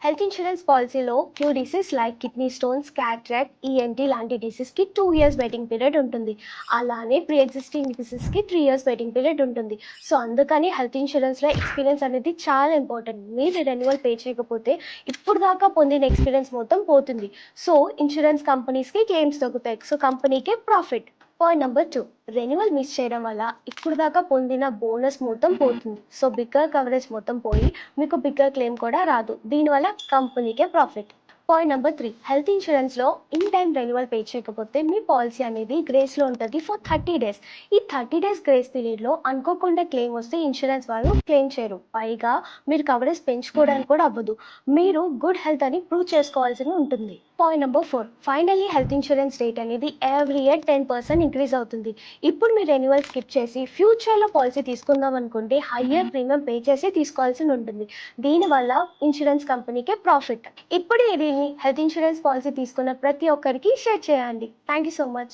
Health insurance పాలిసీలో few disease like kidney stones, cataract, ENT లాంటి డిసీజ్కి 2 years వెయిటింగ్ పీరియడ్ ఉంటుంది. అలానే ప్రీ ఎగ్జిస్టింగ్ డిసీజ్కి 3 years వెయిటింగ్ పీరియడ్ ఉంటుంది. సో అందుకని హెల్త్ ఇన్సూరెన్స్లో ఎక్స్పీరియన్స్ అనేది చాలా ఇంపార్టెంట్. మీరు రెన్యువల్ పే చేయకపోతే ఇప్పుడు దాకా పొందిన ఎక్స్పీరియన్స్ మొత్తం పోతుంది. సో ఇన్సూరెన్స్ కంపెనీస్కి క్లెయిమ్స్ తగ్గుతాయి. సో కంపెనీకే profit. Point number 2, renewal miss చేయడం వల్ల ఇప్పుడు దాకా పొందిన బోనస్ మొత్తం పోతుంది. సో బిగ్గర్ కవరేజ్ మొత్తం పోయి మీకు బిగ్గర్ క్లెయిమ్ కూడా రాదు. దీనివల్ల కంపెనీకే ప్రాఫిట్. పాయింట్ నెంబర్ 3, హెల్త్ ఇన్సూరెన్స్లో ఇన్ టైం రెన్యువల్ పే చేయకపోతే మీ పాలసీ అనేది గ్రేస్లో ఉంటుంది ఫర్ 30 days. ఈ 30 days గ్రేస్ పీరియడ్లో అనుకోకుండా క్లెయిమ్ వస్తే ఇన్సూరెన్స్ వాళ్ళు క్లెయిమ్ చేయరు. పైగా మీరు కవరేజ్ పెంచుకోవడానికి కూడా అవ్వదు. మీరు గుడ్ హెల్త్ అని ప్రూవ్ చేసుకోవాల్సి ఉంటుంది. Point number 4, finally health insurance rate అనేది ఎవ్రీ ఇయర్ 10% ఇంక్రీజ్ అవుతుంది. ఇప్పుడు మీరు రెన్యువల్ స్కిప్ చేసి ఫ్యూచర్లో పాలసీ తీసుకుందాం అనుకుంటే హయ్యర్ ప్రీమియం పే చేసి తీసుకోవాల్సి ఉంటుంది. దీనివల్ల ఇన్సూరెన్స్ కంపెనీకే ప్రాఫిట్. ఇప్పుడు ఇది హెల్త్ ఇన్సూరెన్స్ పాలసీ తీసుకున్న ప్రతి ఒక్కరికి షేర్ చేయండి. Thank you so much.